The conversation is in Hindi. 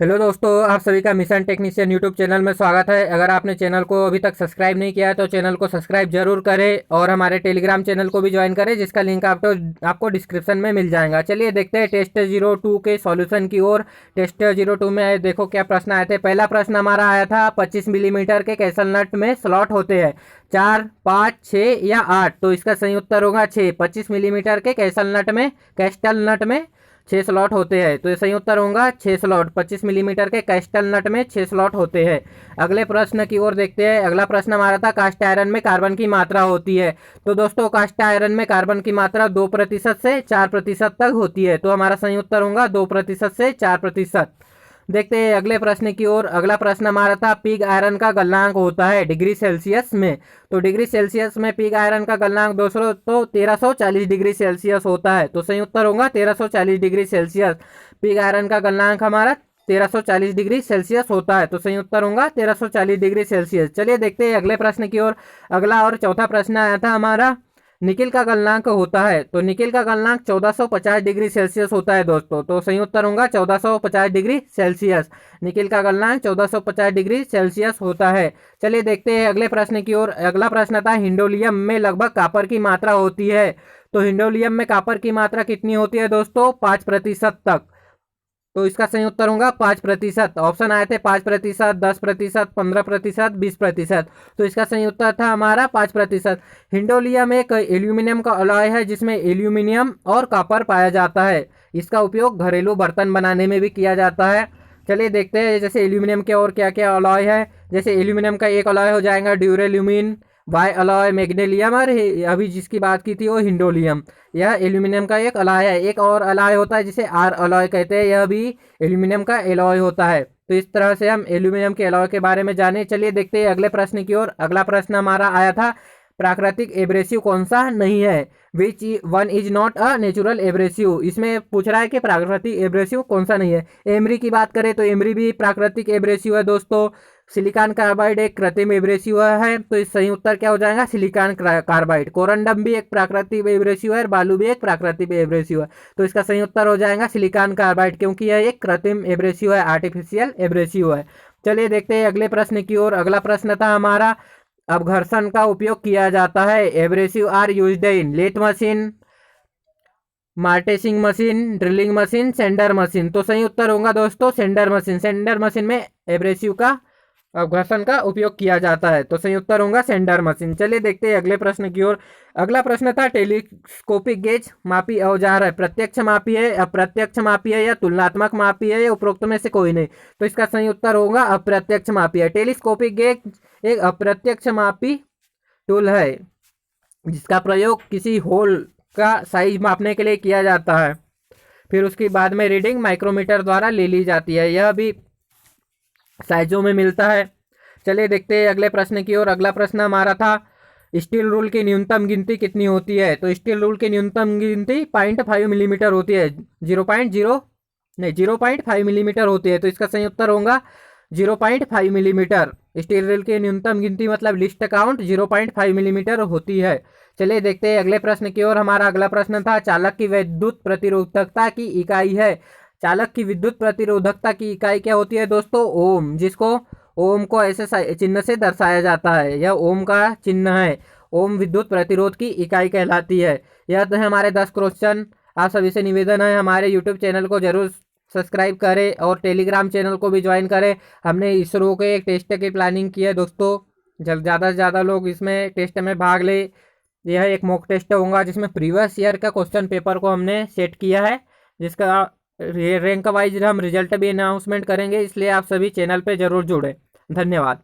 हेलो दोस्तों, आप सभी का मिशन टेक्नीशियन यूट्यूब चैनल में स्वागत है। अगर आपने चैनल को अभी तक सब्सक्राइब नहीं किया है तो चैनल को सब्सक्राइब जरूर करें और हमारे टेलीग्राम चैनल को भी ज्वाइन करें, जिसका लिंक आपको डिस्क्रिप्शन में मिल जाएगा। चलिए देखते हैं टेस्ट 02 के सॉल्यूशन की ओर। टेस्ट 02 में देखो क्या प्रश्न आए थे। पहला प्रश्न हमारा आया था 25 मिलीमीटर के कैसल नट में स्लॉट होते हैं 4, 5, 6 या 8। तो इसका सही उत्तर होगा 6। 25 मिलीमीटर के कैस्टल नट में 6 स्लॉट होते हैं, तो ये सही उत्तर होगा 6 स्लॉट। 25 मिलीमीटर के कैस्टल नट में 6 स्लॉट होते हैं। अगले प्रश्न की ओर देखते हैं। अगला प्रश्न हमारा था कास्ट आयरन में कार्बन की मात्रा होती है। तो दोस्तों कास्ट आयरन में कार्बन की मात्रा 2% से 4% तक होती है, तो हमारा सही उत्तर होगा 2% से 4%। देखते हैं अगले प्रश्न की ओर। अगला प्रश्न हमारा था पिग आयरन का गलनांक होता है डिग्री सेल्सियस में। तो डिग्री सेल्सियस में पिग आयरन का गलनांक 1340 डिग्री सेल्सियस होता है, तो सही उत्तर होगा 1340 डिग्री सेल्सियस। पिग आयरन का गलनांक हमारा 1340 डिग्री सेल्सियस होता है, तो सही उत्तर होगा 1340 डिग्री सेल्सियस। चलिए देखते हैं अगले प्रश्न की ओर। अगला और चौथा प्रश्न आया था हमारा निकिल का गलनांक होता है। तो निकिल का गलनांक 1450 डिग्री सेल्सियस होता है दोस्तों, तो सही उत्तर होगा 1450 डिग्री सेल्सियस। निकिल का गलनांक 1450 डिग्री सेल्सियस होता है। चलिए देखते हैं अगले प्रश्न की ओर। अगला प्रश्न था हिंडोलियम में लगभग कापर की मात्रा होती है। तो हिंडोलियम में कापर की मात्रा कितनी होती है दोस्तों? 5% तक। तो इसका सही उत्तर होगा 5%। ऑप्शन आए थे 5%, 10%, 15%, 20%। तो इसका सही उत्तर था हमारा 5%। हिंडोलियम एक एल्यूमिनियम का अलॉय है जिसमें एल्यूमिनियम और कॉपर पाया जाता है। इसका उपयोग घरेलू बर्तन बनाने में भी किया जाता है। चलिए देखते हैं जैसे एल्यूमिनियम के और क्या क्या अलॉय है। जैसे एल्यूमिनियम का एक अलॉय हो जाएगा ड्यूरेल्यूमिन, वाई अलॉय मैग्नीशियम, और अभी जिसकी बात की थी वो हिंडोलियम। यह एल्यूमिनियम का एक अलॉय है। एक और अलॉय होता है जिसे आर अलॉय कहते हैं, यह भी एल्यूमिनियम का एलॉय होता है। तो इस तरह से हम एल्यूमिनियम के एलॉय के बारे में जाने। चलिए देखते हैं अगले प्रश्न की ओर। अगला प्रश्न हमारा आया था प्राकृतिक एब्रेसिव कौन सा नहीं है, which one is not a natural abrasive. इसमें पूछ रहा है कि प्राकृतिक एब्रेसिव कौन सा नहीं है। एमरी की बात करें तो एमरी भी प्राकृतिक एब्रेसिव है दोस्तों। सिलिकॉन कार्बाइड एक कृत्रिम एब्रेसिव है, तो इस सही उत्तर क्या हो जाएगा? Silicon carbide. कोरंडम भी एक प्राकृतिक एब्रेसिव है और बालू भी एक प्राकृतिक एब्रेसिव है, तो इसका सही उत्तर हो जाएगा सिलिकॉन कार्बाइड, क्योंकि यह एक कृत्रिम एब्रेसिव है, आर्टिफिशियल एब्रेसिव है। चलिए देखते हैं अगले प्रश्न की ओर। अगला प्रश्न था हमारा अब घर्षण का उपयोग किया जाता है। Abrasive are used in lathe machine, mortising machine, drilling machine, sander machine. तो सही उत्तर होगा दोस्तों सेंडर मशीन। सेंडर मशीन में एब्रेसिव का घर्षण का उपयोग किया जाता है, तो सही उत्तर होगा सेंडर मशीन। चलिए देखते हैं अगले प्रश्न की ओर। अगला प्रश्न था टेलीस्कोपिक गेज मापी औजार है, प्रत्यक्ष मापी है, अप्रत्यक्ष मापी है या तुलनात्मक मापी है, या उपरोक्त में से कोई नहीं। तो इसका सही उत्तर होगा अप्रत्यक्ष मापी है। टेलीस्कोपिक गेज एक अप्रत्यक्ष मापी टूल है जिसका प्रयोग किसी होल का साइज मापने के लिए किया जाता है। फिर उसके बाद में रीडिंग माइक्रोमीटर द्वारा ले ली जाती है। यह भी साइजों में मिलता है। चलिए देखते हैं अगले प्रश्न की ओर। अगला प्रश्न हमारा था स्टील रूल की न्यूनतम गिनती कितनी होती है। तो स्टील रूल की न्यूनतम गिनती 0.5 मिलीमीटर होती है। 0.5 मिलीमीटर होती है, तो इसका सही उत्तर होगा 0.5 मिलीमीटर। स्टील रूल की न्यूनतम गिनती मतलब लिस्ट काउंट 0.5 मिलीमीटर होती है। चलिए देखते हैं अगले प्रश्न की ओर। हमारा अगला प्रश्न था चालक की विद्युत प्रतिरोधकता की इकाई है। चालक की विद्युत प्रतिरोधकता की इकाई क्या होती है दोस्तों? ओम, जिसको ओम को ऐसे चिन्ह से दर्शाया जाता है। यह ओम का चिन्ह है। ओम विद्युत प्रतिरोध की इकाई कहलाती है। यह तो है हमारे 10 क्वेश्चन। आप सभी से निवेदन है हमारे यूट्यूब चैनल को जरूर सब्सक्राइब करें और टेलीग्राम चैनल को भी ज्वाइन करें। हमने इसरो के एक टेस्ट की प्लानिंग की है दोस्तों, जब ज़्यादा से ज़्यादा लोग इसमें टेस्ट में भाग ले। यह एक मॉक टेस्ट होगा जिसमें प्रीवियस ईयर का क्वेश्चन पेपर को हमने सेट किया है, जिसका रैंक वाइज हम रिजल्ट भी अनाउंसमेंट करेंगे, इसलिए आप सभी चैनल पे जरूर जुड़े। धन्यवाद।